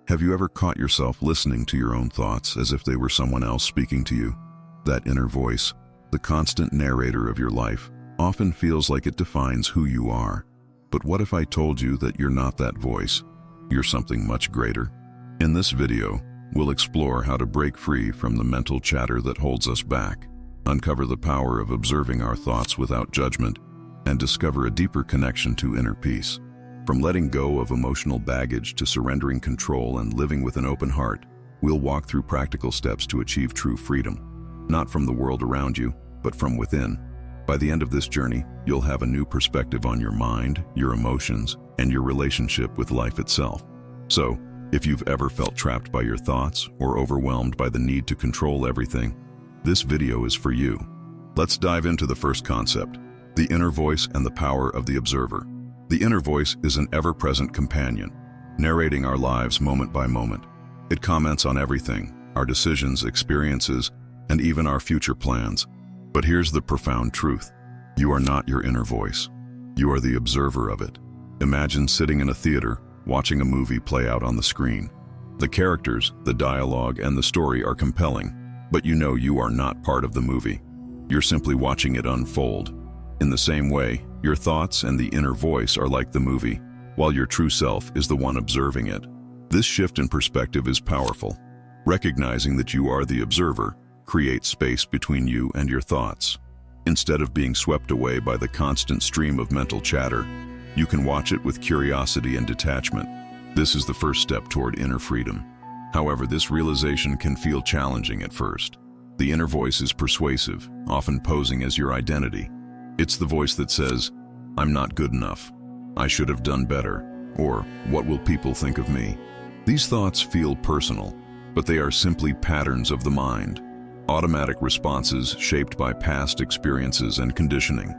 Have you ever caught yourself listening to your own thoughts as if they were someone else speaking to you? That inner voice, the constant narrator of your life, often feels like it defines who you are. But what if I told you that you're not that voice? You're something much greater. In this video, we'll explore how to break free from the mental chatter that holds us back, uncover the power of observing our thoughts without judgment, and discover a deeper connection to inner peace. From letting go of emotional baggage to surrendering control and living with an open heart, we'll walk through practical steps to achieve true freedom, not from the world around you, but from within. By the end of this journey, you'll have a new perspective on your mind, your emotions, and your relationship with life itself. So, if you've ever felt trapped by your thoughts or overwhelmed by the need to control everything, this video is for you. Let's dive into the first concept, the inner voice and the power of the observer. The inner voice is an ever-present companion, narrating our lives moment by moment. It comments on everything, our decisions, experiences, and even our future plans. But here's the profound truth. You are not your inner voice. You are the observer of it. Imagine sitting in a theater, watching a movie play out on the screen. The characters, the dialogue, and the story are compelling, but you know you are not part of the movie. You're simply watching it unfold. In the same way, your thoughts and the inner voice are like the movie, while your true self is the one observing it. This shift in perspective is powerful. Recognizing that you are the observer creates space between you and your thoughts. Instead of being swept away by the constant stream of mental chatter, you can watch it with curiosity and detachment. This is the first step toward inner freedom. However, this realization can feel challenging at first. The inner voice is persuasive, often posing as your identity. It's the voice that says, "I'm not good enough," "I should have done better," or "What will people think of me?" These thoughts feel personal, but they are simply patterns of the mind, automatic responses shaped by past experiences and conditioning.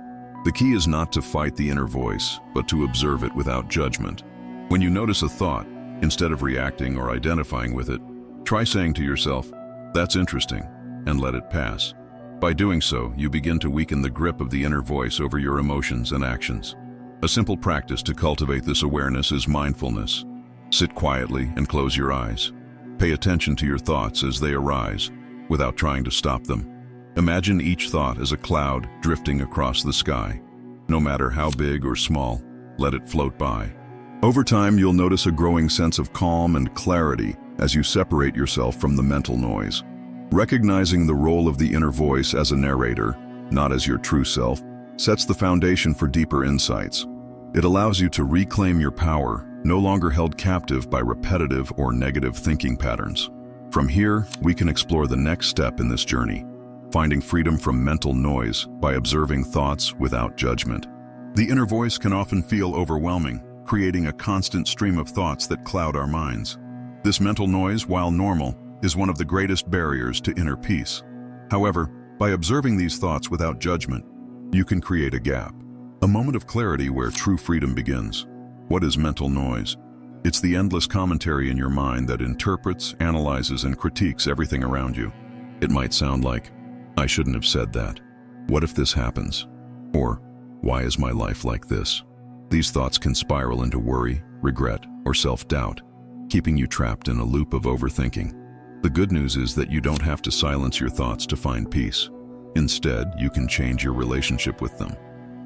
The key is not to fight the inner voice, but to observe it without judgment. When you notice a thought, instead of reacting or identifying with it, try saying to yourself, "That's interesting," and let it pass. By doing so, you begin to weaken the grip of the inner voice over your emotions and actions. A simple practice to cultivate this awareness is mindfulness. Sit quietly and close your eyes. Pay attention to your thoughts as they arise, without trying to stop them. Imagine each thought as a cloud drifting across the sky. No matter how big or small, let it float by. Over time, you'll notice a growing sense of calm and clarity as you separate yourself from the mental noise. Recognizing the role of the inner voice as a narrator, not as your true self, sets the foundation for deeper insights. It allows you to reclaim your power, no longer held captive by repetitive or negative thinking patterns. From here, we can explore the next step in this journey, finding freedom from mental noise by observing thoughts without judgment. The inner voice can often feel overwhelming, creating a constant stream of thoughts that cloud our minds. This mental noise, while normal, is one of the greatest barriers to inner peace. However, by observing these thoughts without judgment, you can create a gap, a moment of clarity where true freedom begins. What is mental noise? It's the endless commentary in your mind that interprets, analyzes, and critiques everything around you. It might sound like, "I shouldn't have said that. What if this happens?" Or, "Why is my life like this?" These thoughts can spiral into worry, regret, or self-doubt, keeping you trapped in a loop of overthinking. The good news is that you don't have to silence your thoughts to find peace. Instead, you can change your relationship with them.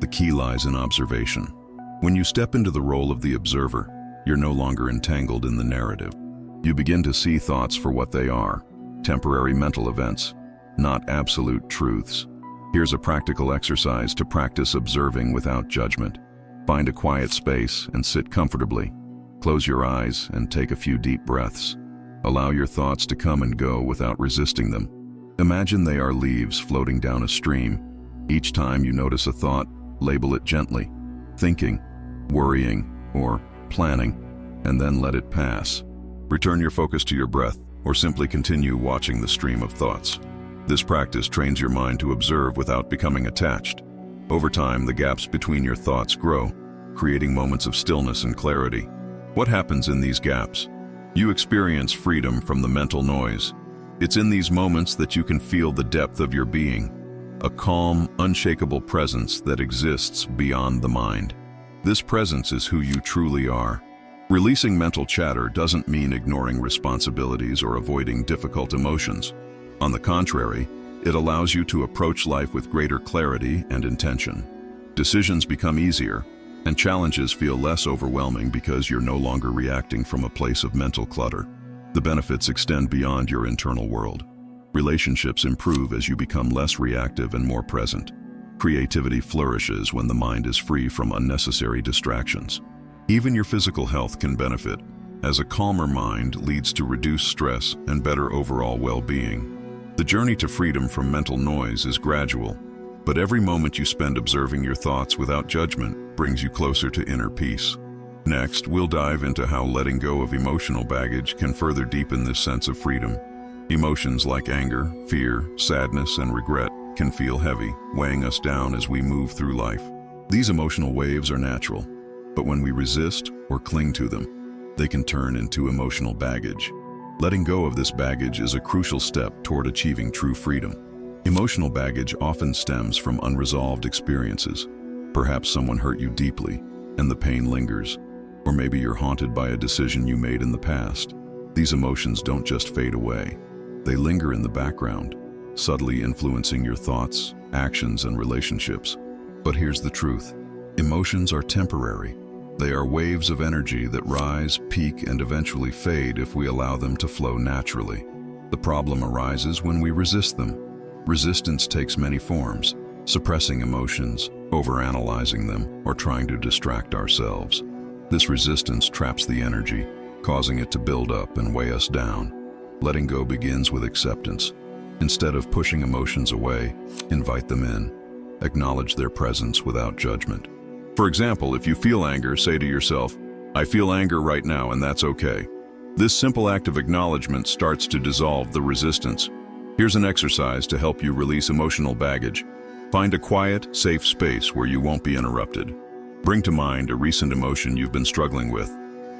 The key lies in observation. When you step into the role of the observer, you're no longer entangled in the narrative. You begin to see thoughts for what they are, temporary mental events, not absolute truths. Here's a practical exercise to practice observing without judgment. Find a quiet space and sit comfortably. Close your eyes and take a few deep breaths. Allow your thoughts to come and go without resisting them. Imagine they are leaves floating down a stream. Each time you notice a thought, label it gently, thinking, worrying, or planning, and then let it pass. Return your focus to your breath, or simply continue watching the stream of thoughts. This practice trains your mind to observe without becoming attached. Over time, the gaps between your thoughts grow, creating moments of stillness and clarity. What happens in these gaps? You experience freedom from the mental noise. It's in these moments that you can feel the depth of your being, a calm, unshakable presence that exists beyond the mind. This presence is who you truly are. Releasing mental chatter doesn't mean ignoring responsibilities or avoiding difficult emotions. On the contrary, it allows you to approach life with greater clarity and intention. Decisions become easier, and challenges feel less overwhelming because you're no longer reacting from a place of mental clutter. The benefits extend beyond your internal world. Relationships improve as you become less reactive and more present. Creativity flourishes when the mind is free from unnecessary distractions. Even your physical health can benefit, as a calmer mind leads to reduced stress and better overall well-being. The journey to freedom from mental noise is gradual, but every moment you spend observing your thoughts without judgment brings you closer to inner peace. Next, we'll dive into how letting go of emotional baggage can further deepen this sense of freedom. Emotions like anger, fear, sadness, and regret can feel heavy, weighing us down as we move through life. These emotional waves are natural, but when we resist or cling to them, they can turn into emotional baggage. Letting go of this baggage is a crucial step toward achieving true freedom. Emotional baggage often stems from unresolved experiences. Perhaps someone hurt you deeply, and the pain lingers. Or maybe you're haunted by a decision you made in the past. These emotions don't just fade away. They linger in the background, subtly influencing your thoughts, actions, and relationships. But here's the truth. Emotions are temporary. They are waves of energy that rise, peak, and eventually fade if we allow them to flow naturally. The problem arises when we resist them. Resistance takes many forms: suppressing emotions, overanalyzing them, or trying to distract ourselves. This resistance traps the energy, causing it to build up and weigh us down. Letting go begins with acceptance. Instead of pushing emotions away, invite them in. Acknowledge their presence without judgment. For example, if you feel anger, say to yourself, "I feel anger right now, and that's okay." This simple act of acknowledgement starts to dissolve the resistance. Here's an exercise to help you release emotional baggage. Find a quiet, safe space where you won't be interrupted. Bring to mind a recent emotion you've been struggling with: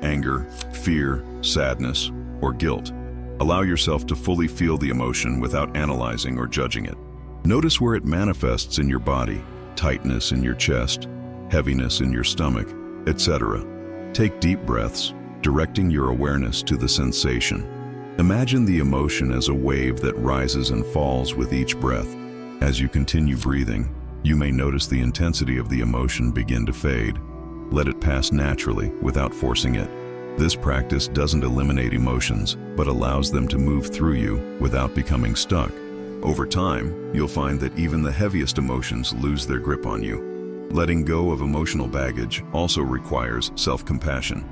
anger, fear, sadness, or guilt. Allow yourself to fully feel the emotion without analyzing or judging it. Notice where it manifests in your body: tightness in your chest, heaviness in your stomach, etc. Take deep breaths, directing your awareness to the sensation. Imagine the emotion as a wave that rises and falls with each breath. As you continue breathing, you may notice the intensity of the emotion begin to fade. Let it pass naturally without forcing it. This practice doesn't eliminate emotions, but allows them to move through you without becoming stuck. Over time, you'll find that even the heaviest emotions lose their grip on you. Letting go of emotional baggage also requires self-compassion.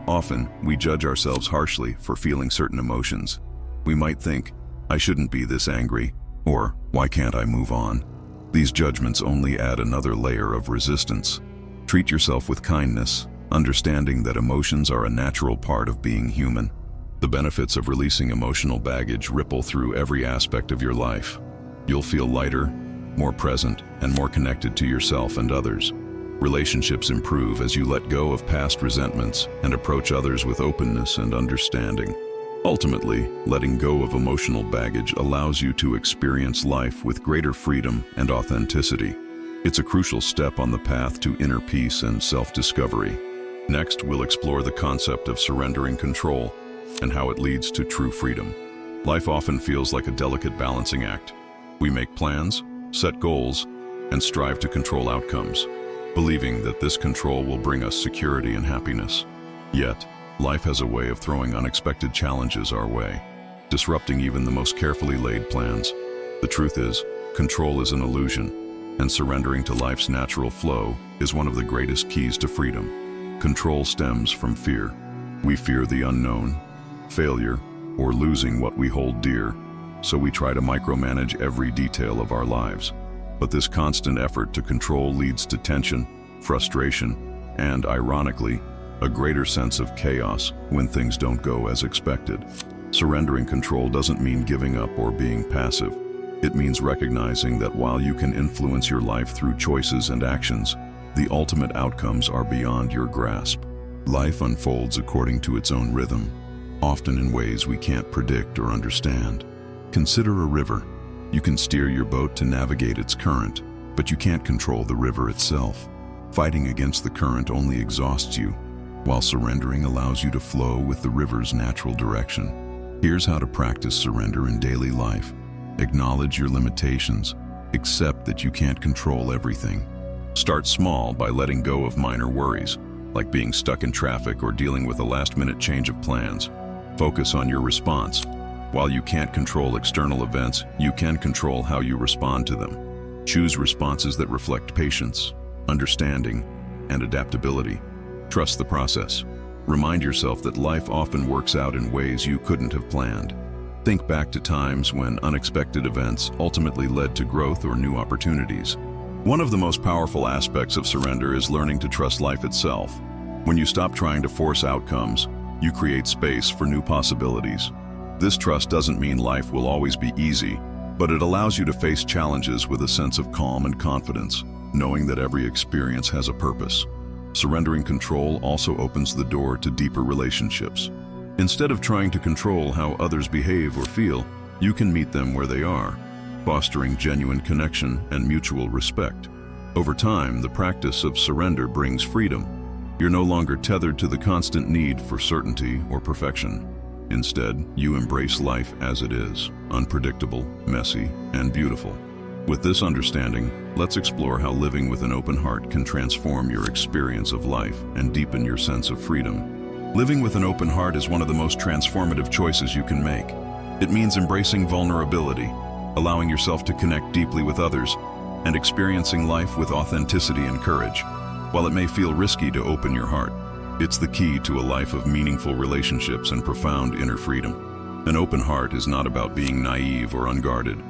Often, we judge ourselves harshly for feeling certain emotions. We might think, "I shouldn't be this angry," or "Why can't I move on?" These judgments only add another layer of resistance. Treat yourself with kindness, understanding that emotions are a natural part of being human. The benefits of releasing emotional baggage ripple through every aspect of your life. You'll feel lighter, more present, and more connected to yourself and others. Relationships improve as you let go of past resentments and approach others with openness and understanding. Ultimately, letting go of emotional baggage allows you to experience life with greater freedom and authenticity. It's a crucial step on the path to inner peace and self-discovery. Next, we'll explore the concept of surrendering control and how it leads to true freedom. Life often feels like a delicate balancing act. We make plans, set goals, and strive to control outcomes, believing that this control will bring us security and happiness. Yet, life has a way of throwing unexpected challenges our way, disrupting even the most carefully laid plans. The truth is, control is an illusion, and surrendering to life's natural flow is one of the greatest keys to freedom. Control stems from fear. We fear the unknown, failure, or losing what we hold dear, so we try to micromanage every detail of our lives. But this constant effort to control leads to tension, frustration, and, ironically, a greater sense of chaos when things don't go as expected. Surrendering control doesn't mean giving up or being passive. It means recognizing that while you can influence your life through choices and actions, the ultimate outcomes are beyond your grasp. Life unfolds according to its own rhythm, often in ways we can't predict or understand. Consider a river. You can steer your boat to navigate its current, but you can't control the river itself. Fighting against the current only exhausts you. while surrendering allows you to flow with the river's natural direction. Here's how to practice surrender in daily life. Acknowledge your limitations. Accept that you can't control everything. Start small by letting go of minor worries, like being stuck in traffic or dealing with a last-minute change of plans. Focus on your response. While you can't control external events, you can control how you respond to them. Choose responses that reflect patience, understanding, and adaptability. Trust the process. Remind yourself that life often works out in ways you couldn't have planned. Think back to times when unexpected events ultimately led to growth or new opportunities. One of the most powerful aspects of surrender is learning to trust life itself. When you stop trying to force outcomes, you create space for new possibilities. This trust doesn't mean life will always be easy, but it allows you to face challenges with a sense of calm and confidence, knowing that every experience has a purpose. Surrendering control also opens the door to deeper relationships. Instead of trying to control how others behave or feel, you can meet them where they are, fostering genuine connection and mutual respect. Over time, the practice of surrender brings freedom. You're no longer tethered to the constant need for certainty or perfection. Instead, you embrace life as it is, unpredictable, messy, and beautiful. With this understanding, let's explore how living with an open heart can transform your experience of life and deepen your sense of freedom. Living with an open heart is one of the most transformative choices you can make. It means embracing vulnerability, allowing yourself to connect deeply with others, and experiencing life with authenticity and courage. While it may feel risky to open your heart, it's the key to a life of meaningful relationships and profound inner freedom. An open heart is not about being naive or unguarded.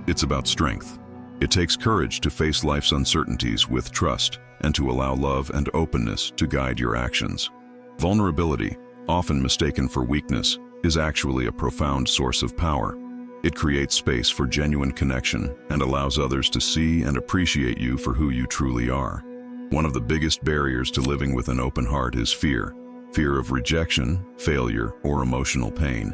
It's about strength. It takes courage to face life's uncertainties with trust and to allow love and openness to guide your actions. Vulnerability, often mistaken for weakness, is actually a profound source of power. It creates space for genuine connection and allows others to see and appreciate you for who you truly are. One of the biggest barriers to living with an open heart is fear. Fear of rejection, failure, or emotional pain.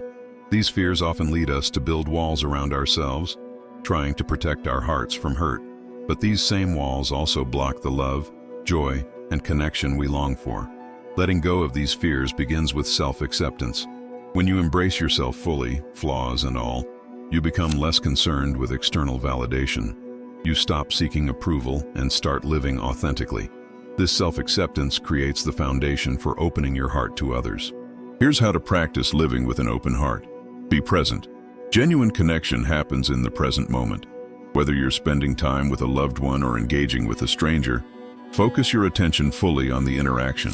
These fears often lead us to build walls around ourselves, trying to protect our hearts from hurt. But these same walls also block the love, joy, and connection we long for. Letting go of these fears begins with self-acceptance. When you embrace yourself fully, flaws and all, you become less concerned with external validation. You stop seeking approval and start living authentically. This self-acceptance creates the foundation for opening your heart to others. Here's how to practice living with an open heart. Be present. Genuine connection happens in the present moment. Whether you're spending time with a loved one or engaging with a stranger, focus your attention fully on the interaction.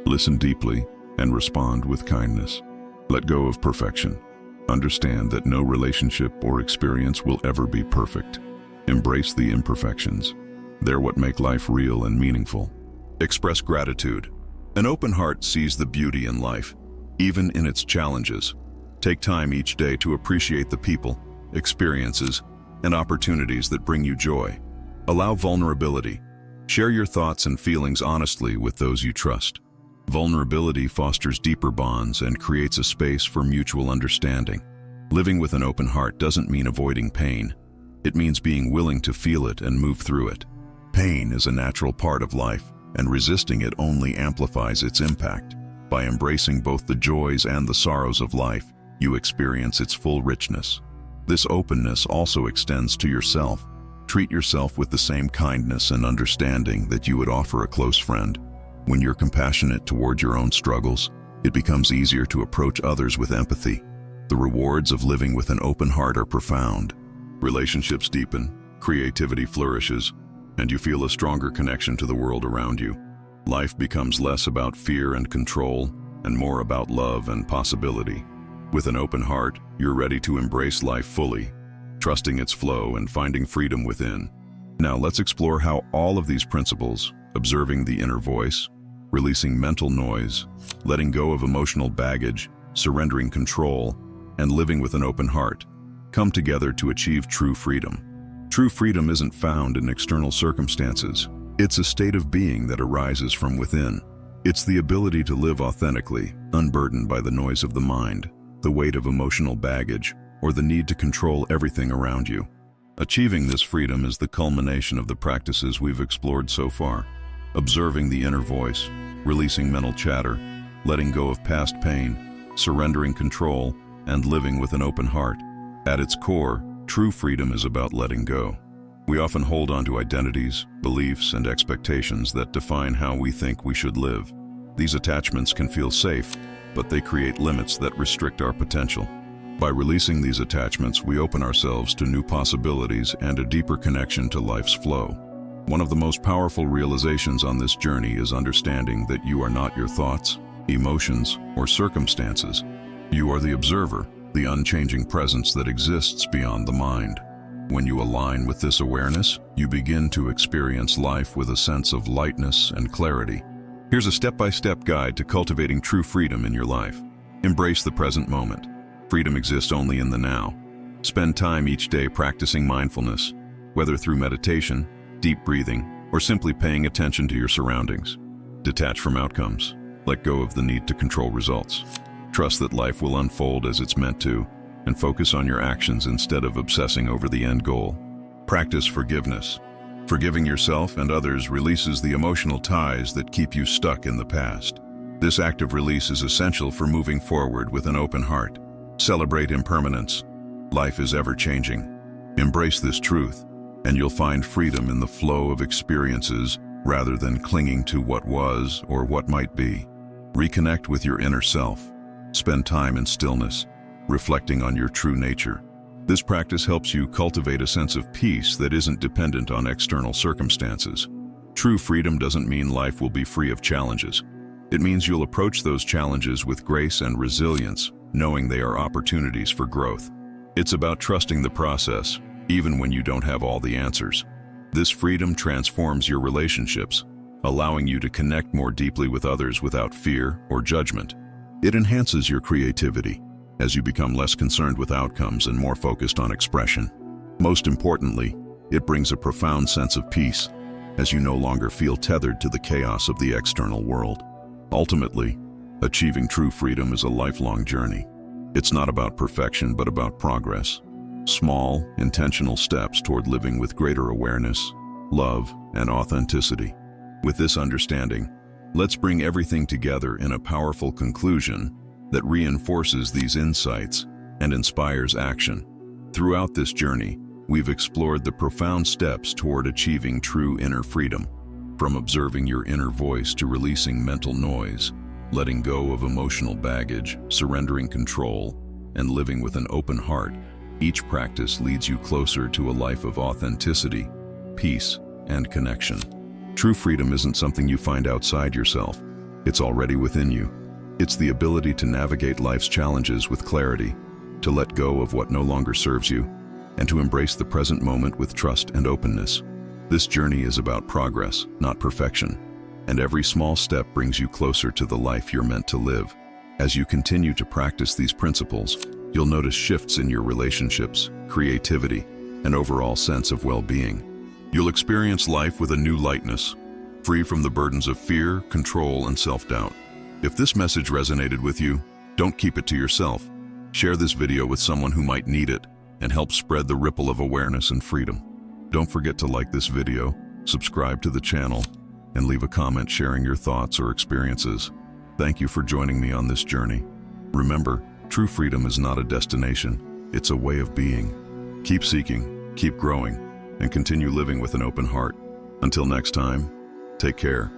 Listen deeply and respond with kindness. Let go of perfection. Understand that no relationship or experience will ever be perfect. Embrace the imperfections. They're what make life real and meaningful. Express gratitude. An open heart sees the beauty in life, even in its challenges. Take time each day to appreciate the people, experiences, and opportunities that bring you joy. Allow vulnerability. Share your thoughts and feelings honestly with those you trust. Vulnerability fosters deeper bonds and creates a space for mutual understanding. Living with an open heart doesn't mean avoiding pain. It means being willing to feel it and move through it. Pain is a natural part of life, and resisting it only amplifies its impact. By embracing both the joys and the sorrows of life, you experience its full richness. This openness also extends to yourself. Treat yourself with the same kindness and understanding that you would offer a close friend. When you're compassionate toward your own struggles, it becomes easier to approach others with empathy. The rewards of living with an open heart are profound. Relationships deepen, creativity flourishes, and you feel a stronger connection to the world around you. Life becomes less about fear and control, and more about love and possibility. With an open heart, you're ready to embrace life fully, trusting its flow and finding freedom within. Now let's explore how all of these principles, observing the inner voice, releasing mental noise, letting go of emotional baggage, surrendering control, and living with an open heart, come together to achieve true freedom. True freedom isn't found in external circumstances. It's a state of being that arises from within. It's the ability to live authentically, unburdened by the noise of the mind, the weight of emotional baggage, or the need to control everything around you. Achieving this freedom is the culmination of the practices we've explored so far. Observing the inner voice, releasing mental chatter, letting go of past pain, surrendering control, and living with an open heart. At its core, true freedom is about letting go. We often hold on to identities, beliefs, and expectations that define how we think we should live. These attachments can feel safe, but they create limits that restrict our potential. By releasing these attachments, we open ourselves to new possibilities and a deeper connection to life's flow. One of the most powerful realizations on this journey is understanding that you are not your thoughts, emotions, or circumstances. You are the observer, the unchanging presence that exists beyond the mind. When you align with this awareness, you begin to experience life with a sense of lightness and clarity. Here's a step-by-step guide to cultivating true freedom in your life. Embrace the present moment. Freedom exists only in the now. Spend time each day practicing mindfulness, whether through meditation, deep breathing, or simply paying attention to your surroundings. Detach from outcomes. Let go of the need to control results. Trust that life will unfold as it's meant to, and focus on your actions instead of obsessing over the end goal. Practice forgiveness. Forgiving yourself and others releases the emotional ties that keep you stuck in the past. This act of release is essential for moving forward with an open heart. Celebrate impermanence. Life is ever-changing. Embrace this truth, and you'll find freedom in the flow of experiences rather than clinging to what was or what might be. Reconnect with your inner self. Spend time in stillness, reflecting on your true nature. This practice helps you cultivate a sense of peace that isn't dependent on external circumstances. True freedom doesn't mean life will be free of challenges. It means you'll approach those challenges with grace and resilience, knowing they are opportunities for growth. It's about trusting the process, even when you don't have all the answers. This freedom transforms your relationships, allowing you to connect more deeply with others without fear or judgment. It enhances your creativity, as you become less concerned with outcomes and more focused on expression. Most importantly, it brings a profound sense of peace, as you no longer feel tethered to the chaos of the external world. Ultimately, achieving true freedom is a lifelong journey. It's not about perfection, but about progress. Small, intentional steps toward living with greater awareness, love, and authenticity. With this understanding, let's bring everything together in a powerful conclusion that reinforces these insights and inspires action. Throughout this journey, we've explored the profound steps toward achieving true inner freedom, from observing your inner voice to releasing mental noise, letting go of emotional baggage, surrendering control, and living with an open heart. Each practice leads you closer to a life of authenticity, peace, and connection. True freedom isn't something you find outside yourself. It's already within you. It's the ability to navigate life's challenges with clarity, to let go of what no longer serves you, and to embrace the present moment with trust and openness. This journey is about progress, not perfection, and every small step brings you closer to the life you're meant to live. As you continue to practice these principles, you'll notice shifts in your relationships, creativity, and overall sense of well-being. You'll experience life with a new lightness, free from the burdens of fear, control, and self-doubt. If this message resonated with you, don't keep it to yourself. Share this video with someone who might need it and help spread the ripple of awareness and freedom. Don't forget to like this video, subscribe to the channel, and leave a comment sharing your thoughts or experiences. Thank you for joining me on this journey. Remember, true freedom is not a destination, it's a way of being. Keep seeking, keep growing, and continue living with an open heart. Until next time, take care.